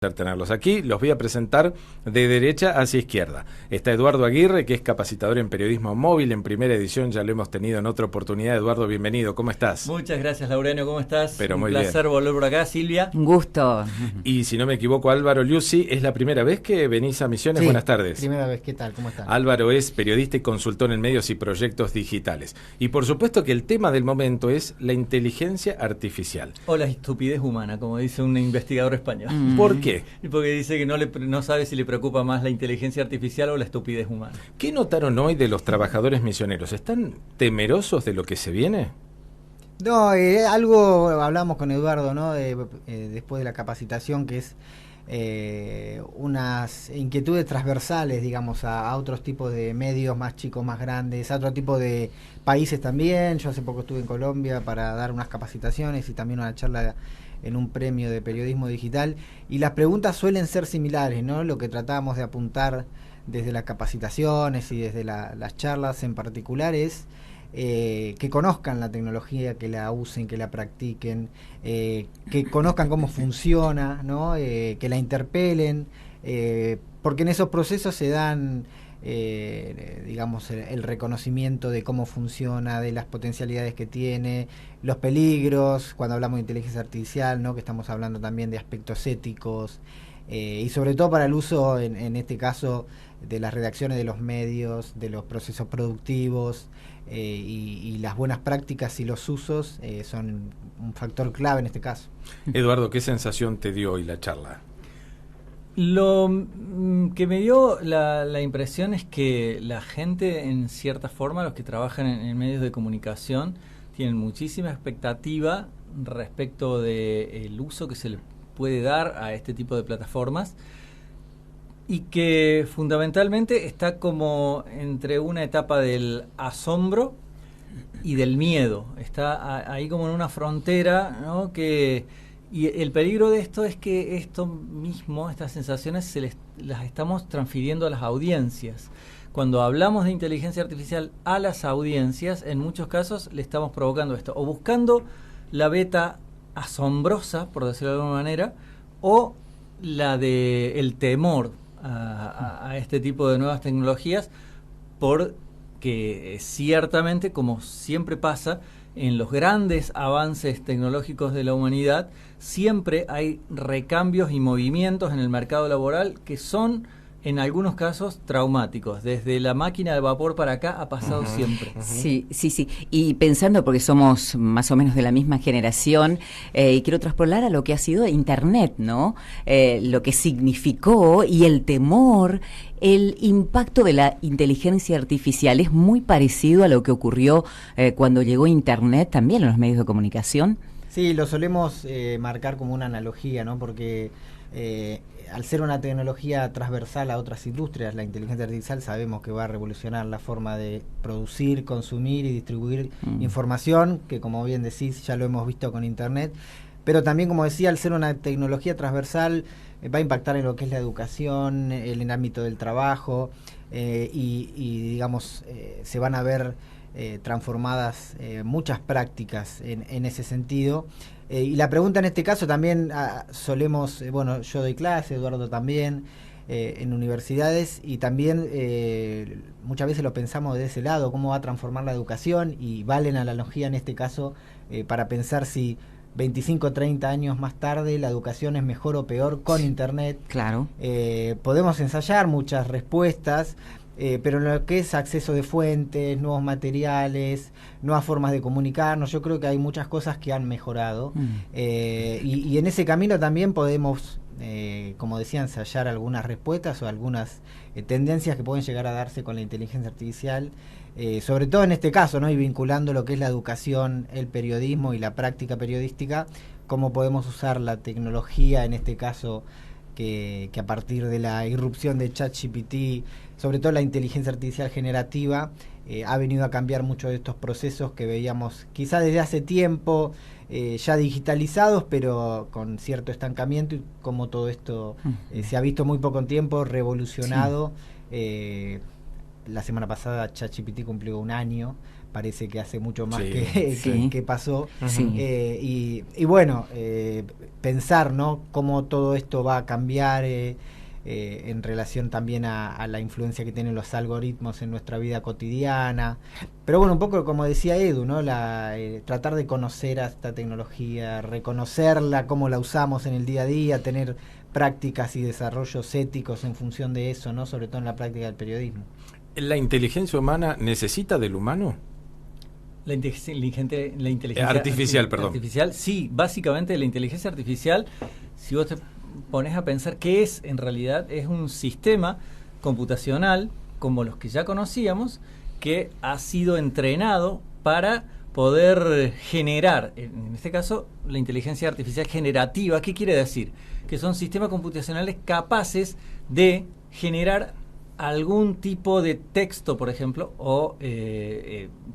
Tenerlos aquí, los voy a presentar de derecha hacia izquierda. Está Eduardo Aguirre, que es capacitador en periodismo móvil, en primera edición, ya lo hemos tenido en otra oportunidad. Eduardo, bienvenido, ¿cómo estás? Muchas gracias, Laurenio, ¿cómo estás? Pero un muy placer bien. volver por acá, Silvia. Un gusto. Y si no me equivoco, Álvaro Liuzzi, es la primera vez que venís a Misiones. Sí, buenas tardes. Primera vez, ¿qué tal? ¿Cómo están? Álvaro es periodista y consultor en medios y proyectos digitales. Y por supuesto que el tema del momento es la inteligencia artificial. O la estupidez humana, como dice un investigador español. ¿Por qué? Porque dice que no sabe si le preocupa más la inteligencia artificial o la estupidez humana. ¿Qué notaron hoy de los trabajadores misioneros? ¿Están temerosos de lo que se viene? No, algo hablamos con Eduardo, ¿no? Después de la capacitación, que es unas inquietudes transversales, digamos, a otros tipos de medios más chicos, más grandes, a otro tipo de países también. Yo hace poco estuve en Colombia para dar unas capacitaciones y también una charla en un premio de periodismo digital, y las preguntas suelen ser similares, ¿no? Lo que tratábamos de apuntar desde las capacitaciones y desde las charlas en particular es que conozcan la tecnología, que la usen, que la practiquen, que conozcan cómo funciona, ¿no? Que la interpelen, porque en esos procesos se dan digamos el reconocimiento de cómo funciona, de las potencialidades que tiene, los peligros, cuando hablamos de inteligencia artificial, ¿no? Que estamos hablando también de aspectos éticos, y sobre todo para el uso en este caso de las redacciones de los medios, de los procesos productivos, y las buenas prácticas y los usos son un factor clave en este caso. Eduardo, ¿qué sensación te dio hoy la charla? Lo que me dio la impresión es que la gente, en cierta forma, los que trabajan en medios de comunicación, tienen muchísima expectativa respecto del uso que se le puede dar a este tipo de plataformas, y que fundamentalmente está como entre una etapa del asombro y del miedo. Está ahí como en una frontera, ¿no? Y el peligro de esto es que esto mismo, estas sensaciones, las estamos transfiriendo a las audiencias. Cuando hablamos de inteligencia artificial a las audiencias, en muchos casos le estamos provocando esto, o buscando la beta asombrosa, por decirlo de alguna manera, o la de el temor a este tipo de nuevas tecnologías, porque ciertamente, como siempre pasa, en los grandes avances tecnológicos de la humanidad, siempre hay recambios y movimientos en el mercado laboral que son, en algunos casos, traumáticos. Desde la máquina de vapor para acá ha pasado siempre. Sí. Y pensando, porque somos más o menos de la misma generación, y quiero traspolar a lo que ha sido Internet, ¿no? Lo que significó y el temor, el impacto de la inteligencia artificial es muy parecido a lo que ocurrió cuando llegó Internet también en los medios de comunicación. Sí, lo solemos marcar como una analogía, ¿no? Porque al ser una tecnología transversal a otras industrias, la inteligencia artificial sabemos que va a revolucionar la forma de producir, consumir y distribuir información, que como bien decís, ya lo hemos visto con Internet, pero también, como decía, al ser una tecnología transversal, va a impactar en lo que es la educación, en el ámbito del trabajo, y digamos, se van a ver transformadas muchas prácticas en ese sentido. Y la pregunta en este caso también solemos, bueno, yo doy clase, Eduardo también, en universidades, y también muchas veces lo pensamos de ese lado, cómo va a transformar la educación, y vale la analogía en este caso para pensar si 25 o 30 años más tarde la educación es mejor o peor con Internet. Claro. Podemos ensayar muchas respuestas, pero en lo que es acceso de fuentes, nuevos materiales, nuevas formas de comunicarnos, yo creo que hay muchas cosas que han mejorado, y en ese camino también podemos, como decía, ensayar algunas respuestas o algunas tendencias que pueden llegar a darse con la inteligencia artificial, sobre todo en este caso, ¿no? Y vinculando lo que es la educación, el periodismo y la práctica periodística, cómo podemos usar la tecnología, en este caso, que a partir de la irrupción de ChatGPT, sobre todo la inteligencia artificial generativa, ha venido a cambiar muchos de estos procesos que veíamos quizá desde hace tiempo, ya digitalizados, pero con cierto estancamiento, y como todo esto se ha visto muy poco tiempo, revolucionado. La semana pasada ChatGPT cumplió un año, parece que hace mucho más sí. que pasó. Sí. Y bueno, pensar, ¿no?, cómo todo esto va a cambiar en relación también a la influencia que tienen los algoritmos en nuestra vida cotidiana. Pero bueno, un poco como decía Edu, ¿no?, tratar de conocer a esta tecnología, reconocerla, cómo la usamos en el día a día, tener prácticas y desarrollos éticos en función de eso, ¿no?, sobre todo en la práctica del periodismo. ¿La inteligencia humana necesita del humano? La inteligencia artificial, sí, básicamente la inteligencia artificial, si vos te pones a pensar qué es en realidad, es un sistema computacional como los que ya conocíamos, que ha sido entrenado para poder generar, en este caso, la inteligencia artificial generativa. ¿Qué quiere decir? Que son sistemas computacionales capaces de generar algún tipo de texto, por ejemplo, o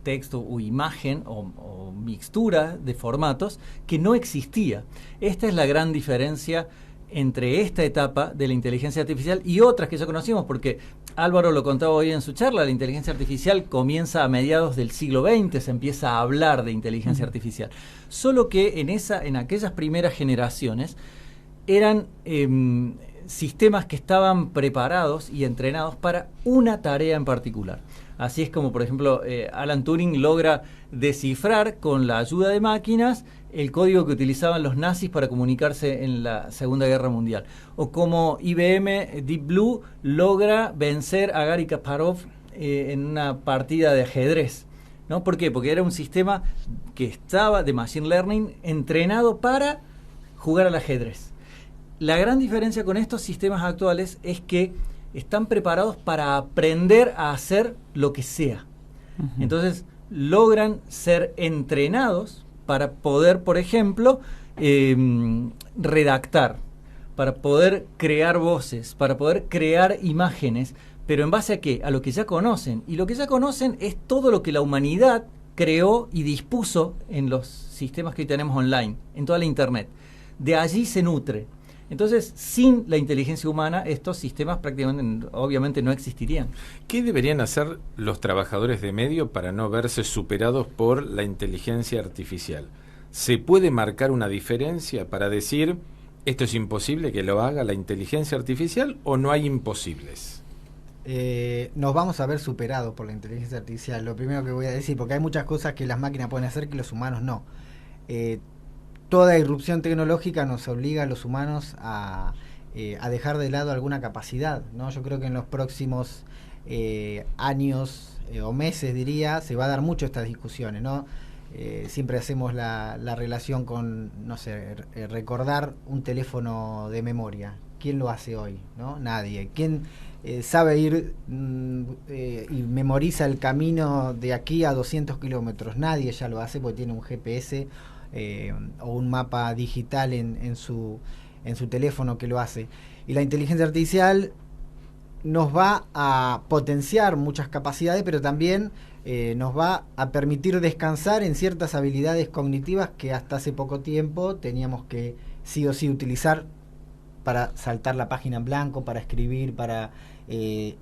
texto o imagen o mixtura de formatos que no existía. Esta es la gran diferencia entre esta etapa de la inteligencia artificial y otras que ya conocimos, porque Álvaro lo contaba hoy en su charla, la inteligencia artificial comienza a mediados del siglo XX, se empieza a hablar de inteligencia artificial. Solo que en aquellas primeras generaciones eran sistemas que estaban preparados y entrenados para una tarea en particular. Así es como, por ejemplo, Alan Turing logra descifrar con la ayuda de máquinas el código que utilizaban los nazis para comunicarse en la Segunda Guerra Mundial. O como IBM Deep Blue logra vencer a Garry Kasparov en una partida de ajedrez, ¿no? ¿Por qué? Porque era un sistema que estaba de Machine Learning entrenado para jugar al ajedrez. La gran diferencia con estos sistemas actuales es que están preparados para aprender a hacer lo que sea. Uh-huh. Entonces, logran ser entrenados para poder, por ejemplo, redactar, para poder crear voces, para poder crear imágenes, pero ¿en base a qué? A lo que ya conocen. Y lo que ya conocen es todo lo que la humanidad creó y dispuso en los sistemas que hoy tenemos online, en toda la Internet. De allí se nutre. Entonces, sin la inteligencia humana, estos sistemas prácticamente, obviamente, no existirían. ¿Qué deberían hacer los trabajadores de medio para no verse superados por la inteligencia artificial? ¿Se puede marcar una diferencia para decir esto es imposible que lo haga la inteligencia artificial o no hay imposibles? Nos vamos a ver superados por la inteligencia artificial, lo primero que voy a decir, porque hay muchas cosas que las máquinas pueden hacer que los humanos no. Toda irrupción tecnológica nos obliga a los humanos a dejar de lado alguna capacidad, ¿no? Yo creo que en los próximos años o meses, diría, se va a dar mucho estas discusiones, ¿no? Siempre hacemos la relación con, no sé, recordar un teléfono de memoria. ¿Quién lo hace hoy? ¿No? Nadie. ¿Quién sabe ir y memoriza el camino de aquí a 200 kilómetros? Nadie ya lo hace porque tiene un GPS o un mapa digital en su teléfono que lo hace. Y la inteligencia artificial nos va a potenciar muchas capacidades, pero también nos va a permitir descansar en ciertas habilidades cognitivas que hasta hace poco tiempo teníamos que sí o sí utilizar para saltar la página en blanco, para escribir, para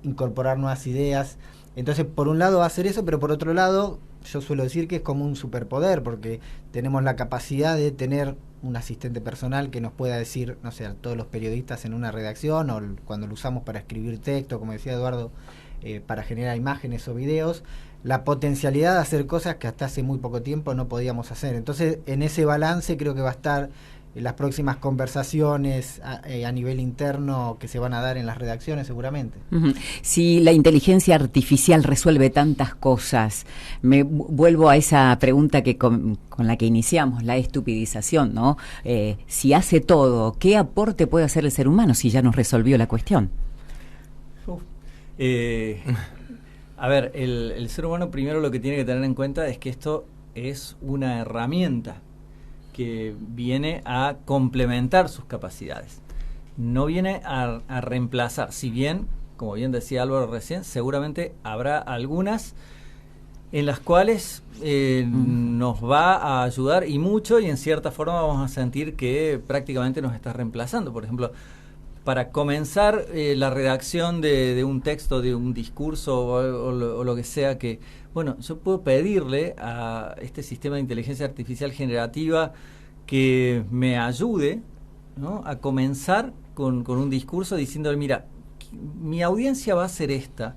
incorporar nuevas ideas. Entonces, por un lado va a hacer eso, pero por otro lado, yo suelo decir que es como un superpoder, porque tenemos la capacidad de tener un asistente personal que nos pueda decir, no sé, a todos los periodistas en una redacción, o cuando lo usamos para escribir texto, como decía Eduardo, para generar imágenes o videos, la potencialidad de hacer cosas que hasta hace muy poco tiempo no podíamos hacer. Entonces, en ese balance creo que va a estar las próximas conversaciones a nivel interno que se van a dar en las redacciones seguramente. Uh-huh. Si la inteligencia artificial resuelve tantas cosas, me vuelvo a esa pregunta que con la que iniciamos, la estupidización, ¿no? Si hace todo, ¿qué aporte puede hacer el ser humano si ya nos resolvió la cuestión? A ver, el ser humano primero lo que tiene que tener en cuenta es que esto es una herramienta que viene a complementar sus capacidades. No viene a reemplazar, si bien, como bien decía Álvaro recién, seguramente habrá algunas en las cuales nos va a ayudar y mucho, y en cierta forma vamos a sentir que prácticamente nos está reemplazando. Por ejemplo, para comenzar la redacción de un texto, de un discurso o lo que sea que, bueno, yo puedo pedirle a este sistema de inteligencia artificial generativa que me ayude, ¿no?, a comenzar con un discurso diciéndole, mira, mi audiencia va a ser esta,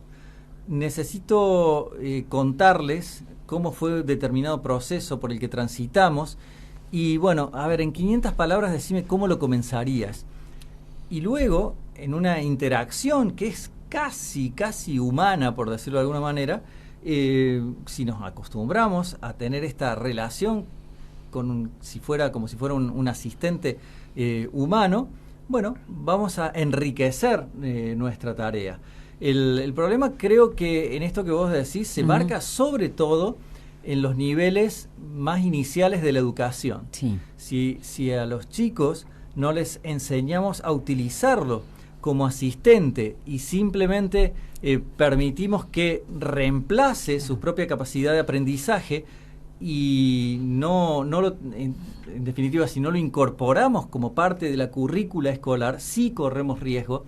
necesito contarles cómo fue determinado proceso por el que transitamos y bueno, a ver, en 500 palabras decime cómo lo comenzarías. Y luego, en una interacción que es casi humana, por decirlo de alguna manera, si nos acostumbramos a tener esta relación como si fuera un asistente humano, bueno, vamos a enriquecer nuestra tarea. El problema, creo que en esto que vos decís se marca sobre todo en los niveles más iniciales de la educación. Sí. Si a los chicos no les enseñamos a utilizarlo como asistente y simplemente permitimos que reemplace su propia capacidad de aprendizaje y en definitiva, si no lo incorporamos como parte de la currícula escolar, sí corremos riesgo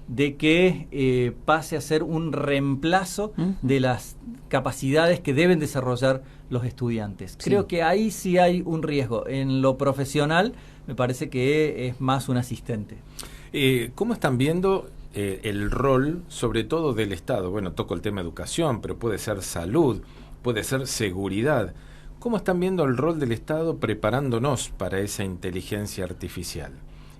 de que pase a ser un reemplazo de las capacidades que deben desarrollar los estudiantes. Sí. Creo que ahí sí hay un riesgo. En lo profesional me parece que es más un asistente. ¿Cómo están viendo el rol, sobre todo del Estado? Bueno, toco el tema educación, pero puede ser salud, puede ser seguridad. ¿Cómo están viendo el rol del Estado preparándonos para esa inteligencia artificial?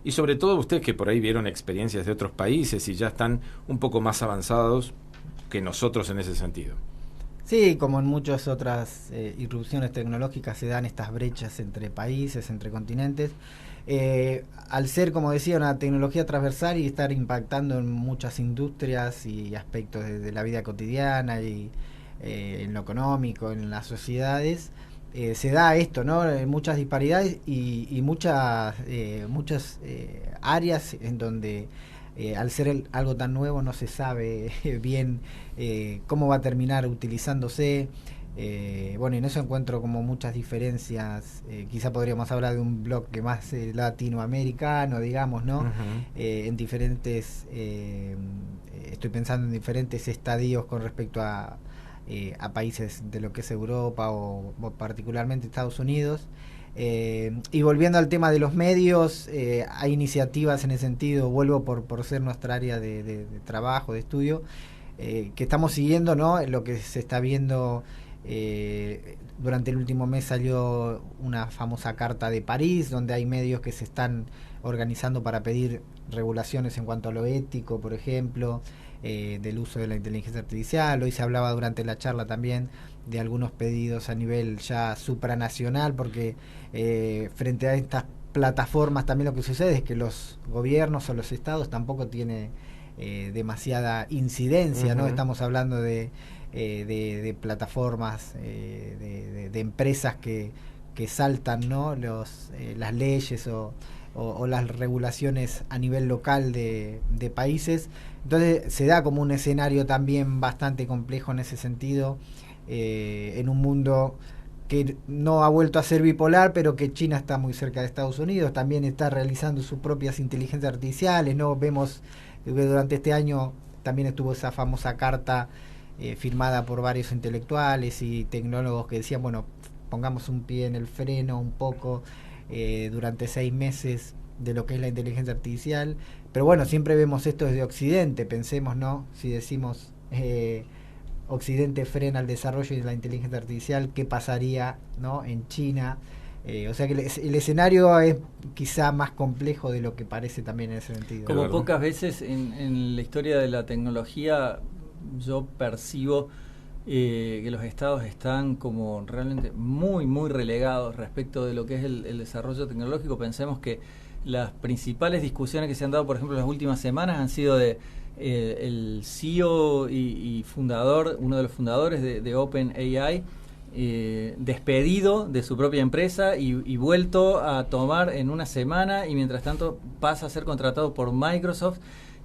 Y sobre todo ustedes que por ahí vieron experiencias de otros países y ya están un poco más avanzados que nosotros en ese sentido. Sí, como en muchas otras irrupciones tecnológicas se dan estas brechas entre países, entre continentes. Al ser, como decía, una tecnología transversal y estar impactando en muchas industrias y aspectos de la vida cotidiana y en lo económico, en las sociedades, se da esto, ¿no? Muchas disparidades y muchas áreas en donde al ser algo tan nuevo no se sabe bien cómo va a terminar utilizándose. Bueno, y en eso encuentro como muchas diferencias. Quizá podríamos hablar de un bloque más latinoamericano, digamos, ¿no? En diferentes, estoy pensando en diferentes estadios con respecto a países de lo que es Europa o particularmente Estados Unidos. Y volviendo al tema de los medios, hay iniciativas en ese sentido, vuelvo por ser nuestra área de trabajo, de estudio, que estamos siguiendo, ¿no? Lo que se está viendo. Durante el último mes salió una famosa carta de París, donde hay medios que se están organizando para pedir regulaciones en cuanto a lo ético, por ejemplo, del uso de la inteligencia artificial. Hoy se hablaba durante la charla también de algunos pedidos a nivel ya supranacional, porque frente a estas plataformas también lo que sucede es que los gobiernos o los estados tampoco tienen demasiada incidencia, ¿no? Estamos hablando de plataformas, de empresas que saltan, ¿no? Las leyes o las regulaciones a nivel local de países. Entonces se da como un escenario también bastante complejo en ese sentido, en un mundo que no ha vuelto a ser bipolar, pero que China está muy cerca de Estados Unidos, también está realizando sus propias inteligencias artificiales, ¿no? Vemos que durante este año también estuvo esa famosa carta firmada por varios intelectuales y tecnólogos que decían, bueno, pongamos un pie en el freno un poco durante 6 meses de lo que es la inteligencia artificial. Pero bueno, siempre vemos esto desde Occidente, pensemos, ¿no? Si decimos Occidente frena el desarrollo de la inteligencia artificial, ¿qué pasaría, ¿no?, en China? O sea que el escenario es quizá más complejo de lo que parece también en ese sentido. Como pocas veces en la historia de la tecnología yo percibo que los estados están como realmente muy relegados respecto de lo que es el desarrollo tecnológico. Pensemos que las principales discusiones que se han dado, por ejemplo, en las últimas semanas han sido de el CEO y fundador, uno de los fundadores de OpenAI, despedido de su propia empresa y vuelto a tomar en una semana, y mientras tanto pasa a ser contratado por Microsoft,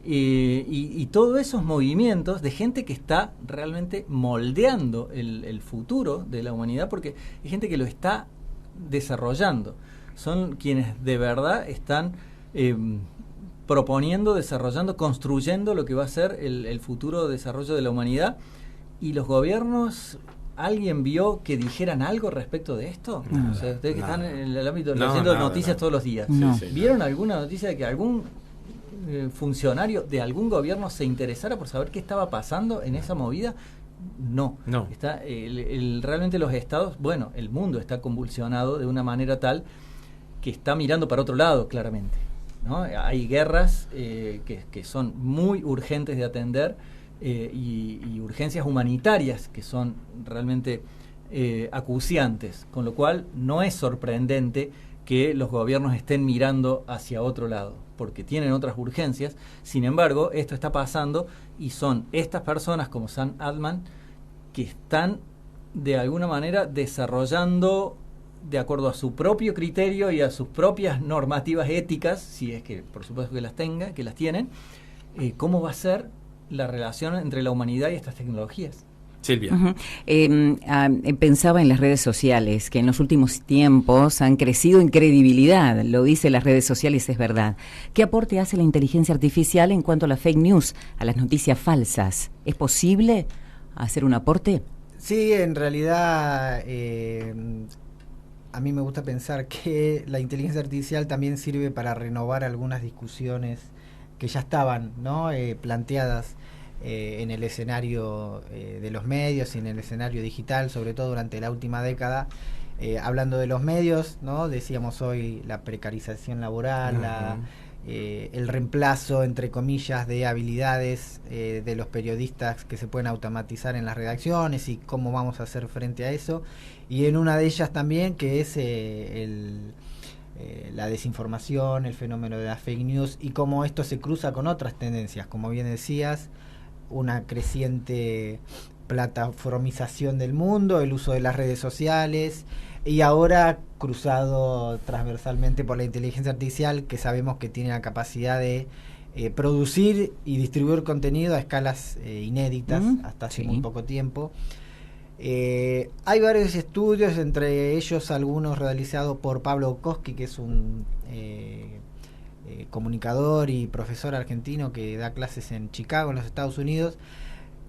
y todos esos movimientos de gente que está realmente moldeando el futuro de la humanidad, porque hay gente que lo está desarrollando, son quienes de verdad están proponiendo, desarrollando, construyendo lo que va a ser el futuro desarrollo de la humanidad. Y los gobiernos, ¿alguien vio que dijeran algo respecto de esto? No. O sea, ustedes que están en el ámbito No, haciendo nada, noticias nada. todos los días, No. ¿vieron alguna noticia de que algún funcionario de algún gobierno se interesara por saber qué estaba pasando en esa movida? No. Está, realmente los estados, bueno, el mundo está convulsionado de una manera tal que está mirando para otro lado, claramente, ¿no? Hay guerras que son muy urgentes de atender, y urgencias humanitarias que son realmente acuciantes, con lo cual no es sorprendente que los gobiernos estén mirando hacia otro lado, porque tienen otras urgencias. Sin embargo, esto está pasando y son estas personas como Sam Altman que están de alguna manera desarrollando, de acuerdo a su propio criterio y a sus propias normativas éticas, si es que por supuesto que las tienen, cómo va a ser la relación entre la humanidad y estas tecnologías. Silvia. Pensaba en las redes sociales, que en los últimos tiempos han crecido en credibilidad, lo dice las redes sociales, es verdad. ¿Qué aporte hace la inteligencia artificial en cuanto a las fake news, a las noticias falsas? ¿Es posible hacer un aporte? Sí, en realidad a mí me gusta pensar que la inteligencia artificial también sirve para renovar algunas discusiones que ya estaban, ¿no? Planteadas en el escenario de los medios y en el escenario digital, sobre todo durante la última década. Hablando de los medios, ¿no? Decíamos hoy la precarización laboral, el reemplazo, entre comillas, de habilidades de los periodistas que se pueden automatizar en las redacciones y cómo vamos a hacer frente a eso. Y en una de ellas también, que es la desinformación, el fenómeno de las fake news y cómo esto se cruza con otras tendencias, como bien decías, una creciente plataformización del mundo, el uso de las redes sociales y ahora cruzado transversalmente por la inteligencia artificial, que sabemos que tiene la capacidad de producir y distribuir contenido a escalas inéditas hasta hace muy poco tiempo. Hay varios estudios, entre ellos algunos realizados por Pablo Bukowski, que es un comunicador y profesor argentino que da clases en Chicago, en los Estados Unidos,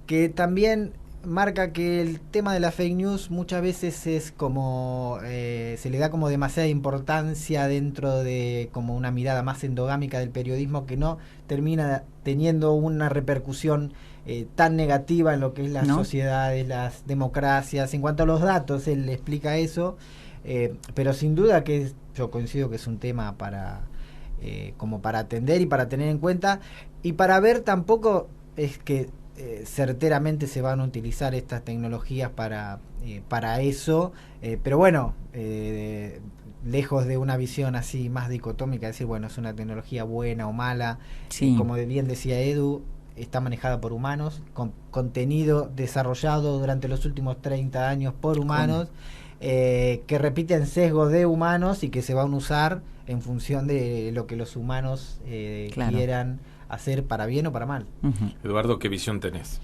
que también marca que el tema de la fake news muchas veces es como se le da como demasiada importancia dentro de como una mirada más endogámica del periodismo, que no termina teniendo una repercusión tan negativa en lo que es las sociedades, las democracias. En cuanto a los datos, él explica eso, pero sin duda que yo coincido que es un tema para como para atender y para tener en cuenta, y para ver tampoco es que certeramente se van a utilizar estas tecnologías para eso, pero bueno, lejos de una visión así más dicotómica, decir, bueno, es una tecnología buena o mala, como bien decía Edu, está manejada por humanos, con contenido desarrollado durante los últimos 30 años por humanos, que repiten sesgos de humanos y que se van a usar en función de lo que los humanos quieran hacer, para bien o para mal. Eduardo, ¿qué visión tenés?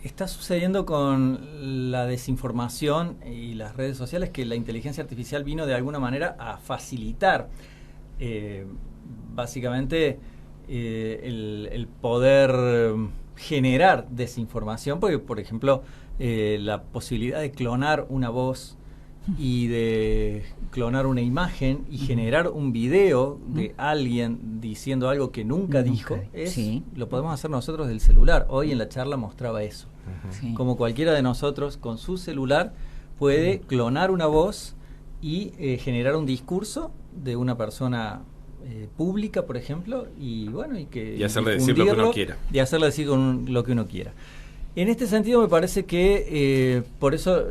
Está sucediendo con la desinformación y las redes sociales que la inteligencia artificial vino de alguna manera a facilitar básicamente el poder generar desinformación, porque por ejemplo la posibilidad de clonar una voz y de clonar una imagen y generar un video de alguien diciendo algo que nunca dijo, lo podemos hacer nosotros del celular. Hoy en la charla mostraba eso. Como cualquiera de nosotros con su celular puede clonar una voz y generar un discurso de una persona pública, por ejemplo, y bueno, y hacerle decir lo que uno quiera. Y hacerle decir lo que uno quiera. En este sentido me parece que, por eso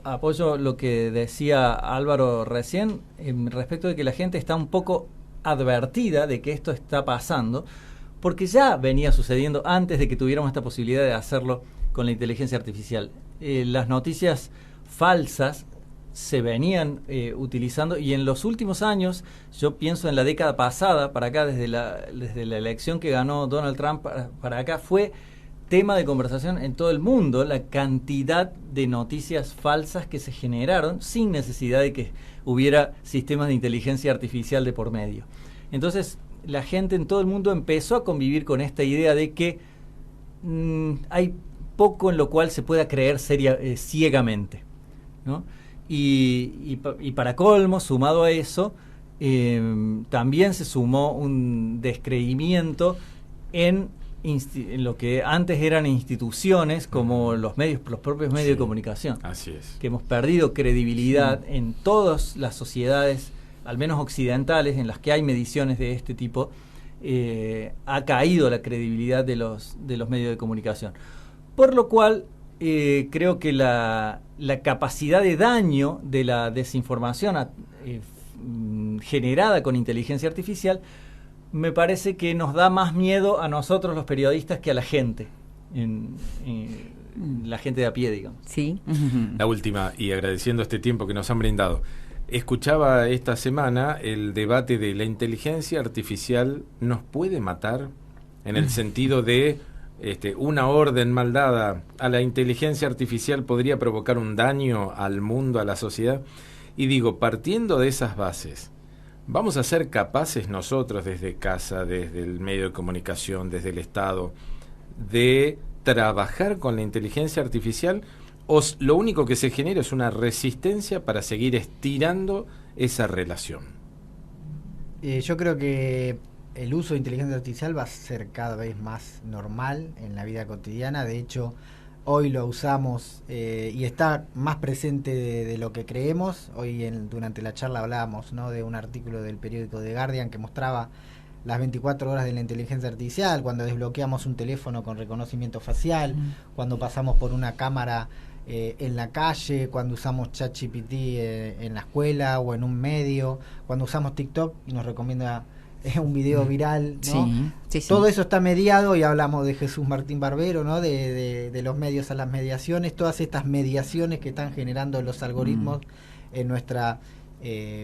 apoyo lo que decía Álvaro recién, respecto de que la gente está un poco advertida de que esto está pasando, porque ya venía sucediendo antes de que tuviéramos esta posibilidad de hacerlo con la inteligencia artificial. Las noticias falsas se venían utilizando, y en los últimos años, yo pienso en la década pasada para acá, desde la elección que ganó Donald Trump para acá, fue tema de conversación en todo el mundo la cantidad de noticias falsas que se generaron sin necesidad de que hubiera sistemas de inteligencia artificial de por medio. Entonces la gente en todo el mundo empezó a convivir con esta idea de que hay poco en lo cual se pueda creer ciegamente, ¿no? Y para colmo, sumado a eso, también se sumó un descreimiento en lo que antes eran instituciones como los propios medios de comunicación. Así es. Que hemos perdido credibilidad en todas las sociedades, al menos occidentales, en las que hay mediciones de este tipo. Ha caído la credibilidad de los medios de comunicación. Por lo cual, creo que la capacidad de daño de la desinformación generada con inteligencia artificial me parece que nos da más miedo a nosotros los periodistas que a la gente, la gente de a pie, digamos. Sí. La última, y agradeciendo este tiempo que nos han brindado. Escuchaba esta semana el debate de la inteligencia artificial nos puede matar, en el sentido de una orden mal dada a la inteligencia artificial podría provocar un daño al mundo, a la sociedad. Y digo, partiendo de esas bases, ¿vamos a ser capaces nosotros desde casa, desde el medio de comunicación, desde el Estado, de trabajar con la inteligencia artificial? ¿O lo único que se genera es una resistencia para seguir estirando esa relación? Yo creo que el uso de inteligencia artificial va a ser cada vez más normal en la vida cotidiana. De hecho, hoy lo usamos y está más presente de lo que creemos. Hoy durante la charla hablábamos, ¿no?, de un artículo del periódico The Guardian que mostraba las 24 horas de la inteligencia artificial, cuando desbloqueamos un teléfono con reconocimiento facial, cuando pasamos por una cámara en la calle, cuando usamos ChatGPT en la escuela o en un medio, cuando usamos TikTok y nos recomienda un video viral, ¿no? Sí. Todo eso está mediado, y hablamos de Jesús Martín Barbero, ¿no?, de los medios a las mediaciones, todas estas mediaciones que están generando los algoritmos en nuestra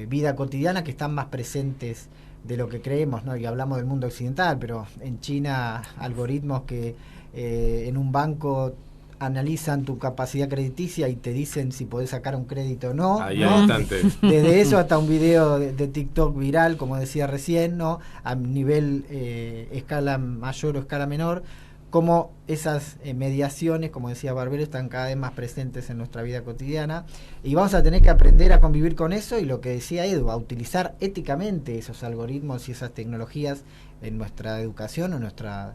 vida cotidiana, que están más presentes de lo que creemos, ¿no? Y hablamos del mundo occidental, pero en China, algoritmos que en un banco analizan tu capacidad crediticia y te dicen si podés sacar un crédito o no. Ahí al instante. Desde eso hasta un video de TikTok viral, como decía recién, ¿no?, a nivel escala mayor o escala menor, como esas mediaciones, como decía Barbero, están cada vez más presentes en nuestra vida cotidiana, y vamos a tener que aprender a convivir con eso, y lo que decía Edu, a utilizar éticamente esos algoritmos y esas tecnologías en nuestra educación o en nuestros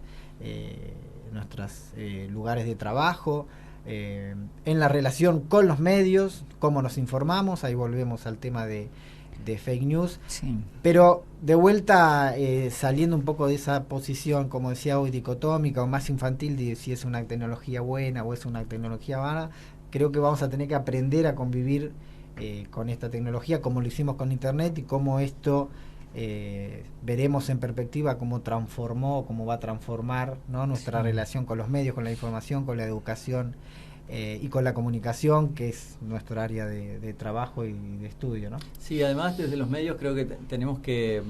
lugares de trabajo, en la relación con los medios, cómo nos informamos. Ahí volvemos al tema de fake news, pero de vuelta saliendo un poco de esa posición, como decía hoy, dicotómica o más infantil, de si es una tecnología buena o es una tecnología mala. Creo que vamos a tener que aprender a convivir con esta tecnología, como lo hicimos con Internet, y cómo esto veremos en perspectiva cómo transformó, cómo va a transformar, ¿no?, nuestra relación con los medios, con la información, con la educación y con la comunicación, que es nuestro área de trabajo y de estudio, ¿no? Sí, además desde los medios creo que tenemos que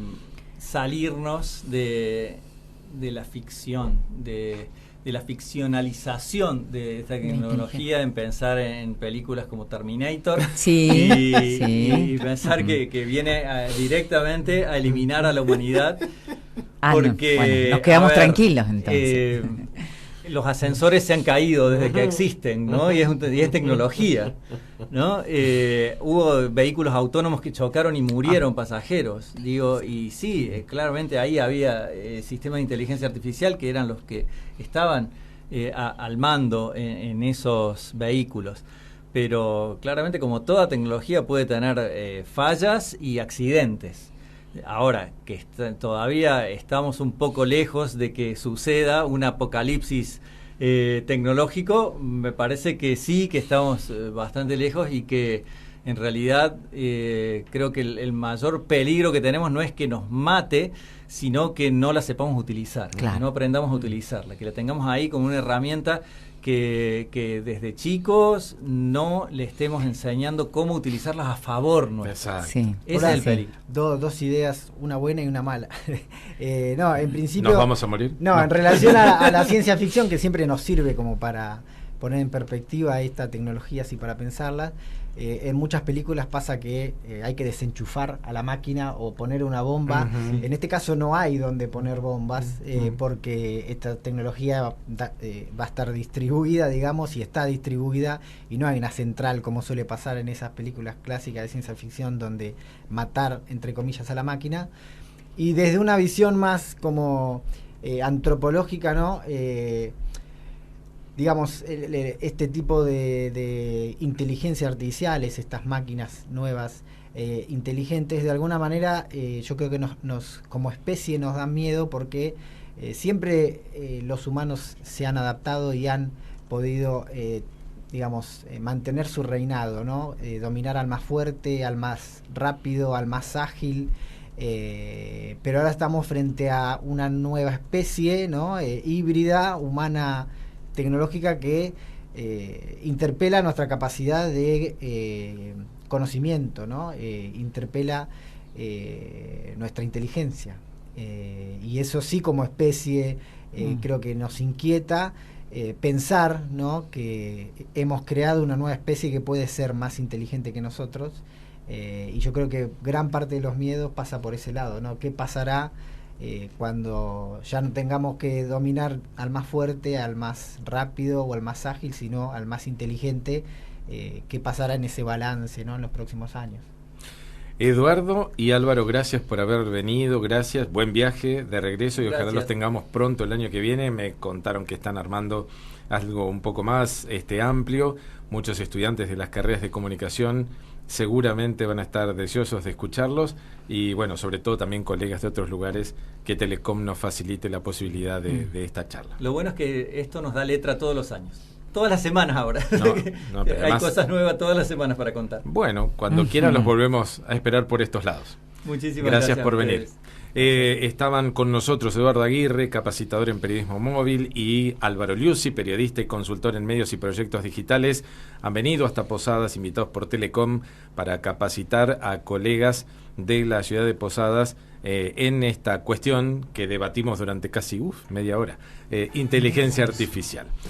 salirnos de la ficción, de la ficcionalización de esta tecnología, en pensar en películas como Terminator y pensar que viene directamente a eliminar a la humanidad, porque bueno, nos quedamos tranquilos entonces. Los ascensores se han caído desde que existen, ¿no? Y es tecnología, ¿no? Hubo vehículos autónomos que chocaron y murieron pasajeros, digo, y sí, claramente ahí había sistemas de inteligencia artificial que eran los que estaban al mando en esos vehículos. Pero claramente, como toda tecnología, puede tener fallas y accidentes. Ahora, que todavía estamos un poco lejos de que suceda un apocalipsis tecnológico, me parece que sí, que estamos bastante lejos, y que en realidad creo que el mayor peligro que tenemos no es que nos mate, sino que no la sepamos utilizar, que no aprendamos a utilizarla, que la tengamos ahí como una herramienta que desde chicos no le estemos enseñando cómo utilizarlas a favor nuestro. Ese es el peligro. Dos ideas, una buena y una mala. No, en principio... ¿Nos vamos a morir? No, en relación a la ciencia ficción, que siempre nos sirve como para poner en perspectiva esta tecnología así para pensarla. En muchas películas pasa que hay que desenchufar a la máquina o poner una bomba. En este caso no hay donde poner bombas, porque esta tecnología va a estar distribuida, digamos, y está distribuida, y no hay una central como suele pasar en esas películas clásicas de ciencia ficción donde matar, entre comillas, a la máquina. Y desde una visión más como antropológica, ¿no? Digamos, este tipo de inteligencia artificial, estas máquinas nuevas, inteligentes, de alguna manera yo creo que nos como especie nos dan miedo, porque siempre los humanos se han adaptado y han podido, digamos, mantener su reinado, ¿no? Dominar al más fuerte, al más rápido, al más ágil. Pero ahora estamos frente a una nueva especie, ¿no? Híbrida, humana, tecnológica, que interpela nuestra capacidad de conocimiento, ¿no? Interpela nuestra inteligencia, y eso sí, como especie, creo que nos inquieta pensar, ¿no? Que hemos creado una nueva especie que puede ser más inteligente que nosotros, y yo creo que gran parte de los miedos pasa por ese lado, ¿no? ¿Qué pasará cuando ya no tengamos que dominar al más fuerte, al más rápido o al más ágil, sino al más inteligente? ¿Qué pasará en ese balance, ¿no? En los próximos años? Eduardo y Álvaro, gracias por haber venido, gracias, buen viaje de regreso y ojalá los tengamos pronto el año que viene. Me contaron que están armando algo un poco más amplio. Muchos estudiantes de las carreras de comunicación seguramente van a estar deseosos de escucharlos, y bueno, sobre todo también colegas de otros lugares, que Telecom nos facilite la posibilidad de esta charla. Lo bueno es que esto nos da letra todos los años. Todas las semanas ahora. No, pero hay además, cosas nuevas todas las semanas para contar. Bueno, cuando quieran los volvemos a esperar por estos lados. Muchísimas gracias por venir. Estaban con nosotros Eduardo Aguirre, capacitador en periodismo móvil, y Álvaro Liuzzi, periodista y consultor en medios y proyectos digitales. Han venido hasta Posadas, invitados por Telecom, para capacitar a colegas de la ciudad de Posadas en esta cuestión que debatimos durante casi media hora, inteligencia artificial.